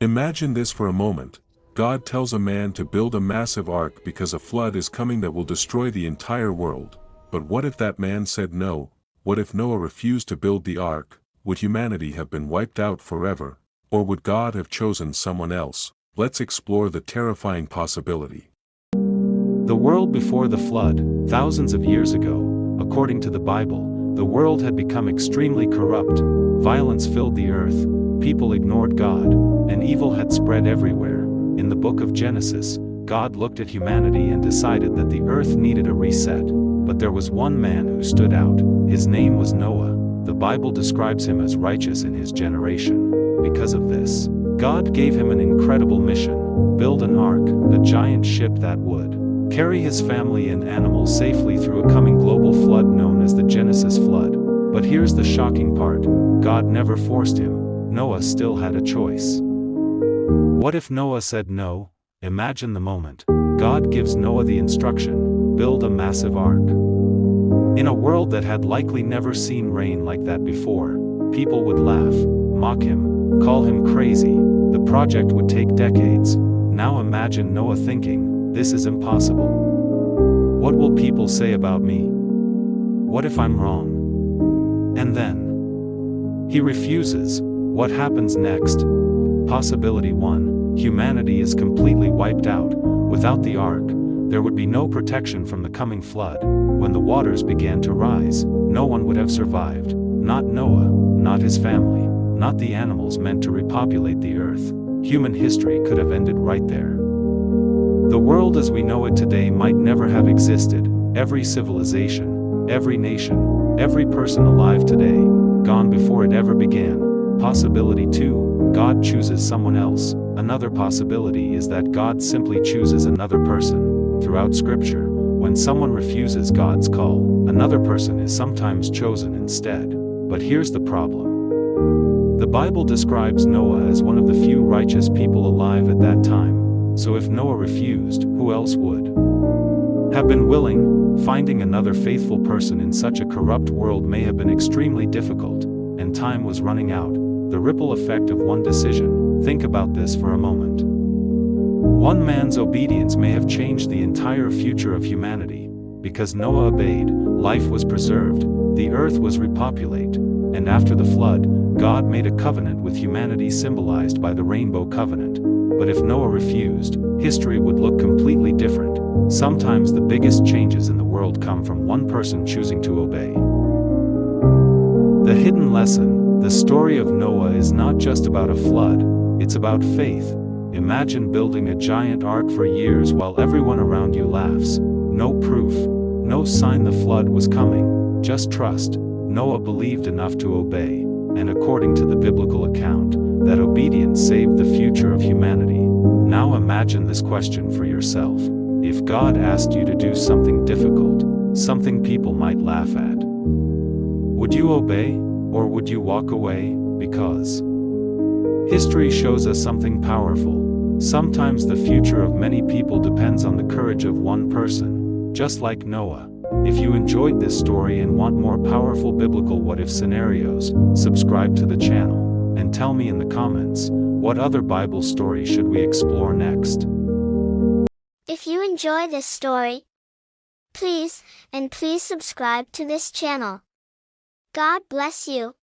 Imagine this for a moment. God tells a man to build a massive ark because a flood is coming that will destroy the entire world. But what if that man said no? What if Noah refused to build the ark? Would humanity have been wiped out forever? Or would God have chosen someone else? Let's explore the terrifying possibility. The world before the flood, thousands of years ago, according to the Bible, the world had become extremely corrupt, violence filled the earth, people ignored God, and evil had spread everywhere. In the book of Genesis, God looked at humanity and decided that the earth needed a reset. But there was one man who stood out. His name was Noah. The Bible describes him as righteous in his generation. Because of this, God gave him an incredible mission: build an ark, a giant ship that would carry his family and animals safely through a coming global flood known as the Genesis flood. But here's the shocking part: God never forced him. Noah still had a choice. What if Noah said no? Imagine the moment. God gives Noah the instruction: build a massive ark. In a world that had likely never seen rain like that before, people would laugh, mock him, call him crazy. The project would take decades. Now imagine Noah thinking, this is impossible. What will people say about me? What if I'm wrong? And then he refuses. What happens next? Possibility 1. Humanity is completely wiped out. Without the ark, there would be no protection from the coming flood. When the waters began to rise, no one would have survived. Not Noah, not his family, not the animals meant to repopulate the earth. Human history could have ended right there. The world as we know it today might never have existed. Every civilization, every nation, every person alive today, gone before it ever began. Possibility 2. God chooses someone else. Another possibility is that God simply chooses another person. Throughout Scripture, when someone refuses God's call, another person is sometimes chosen instead. But here's the problem. The Bible describes Noah as one of the few righteous people alive at that time. So if Noah refused, who else would have been willing? Finding another faithful person in such a corrupt world may have been extremely difficult, and time was running out. The ripple effect of one decision. Think about this for a moment. One man's obedience may have changed the entire future of humanity. Because Noah obeyed, life was preserved, the earth was repopulated, and after the flood, God made a covenant with humanity symbolized by the rainbow covenant. But if Noah refused, history would look completely different. Sometimes the biggest changes in the world come from one person choosing to obey. The hidden lesson: the story of Noah is not just about a flood, it's about faith. Imagine building a giant ark for years while everyone around you laughs. No proof, no sign the flood was coming, just trust. Noah believed enough to obey, and according to the biblical account, that obedience saved the future of humanity. Now imagine this question for yourself. If God asked you to do something difficult, something people might laugh at, would you obey, or would you walk away? Because history shows us something powerful. Sometimes the future of many people depends on the courage of one person, just like Noah. If you enjoyed this story and want more powerful biblical what-if scenarios, subscribe to the channel, and tell me in the comments, what other Bible story should we explore next? If you enjoy this story, please subscribe to this channel. God bless you.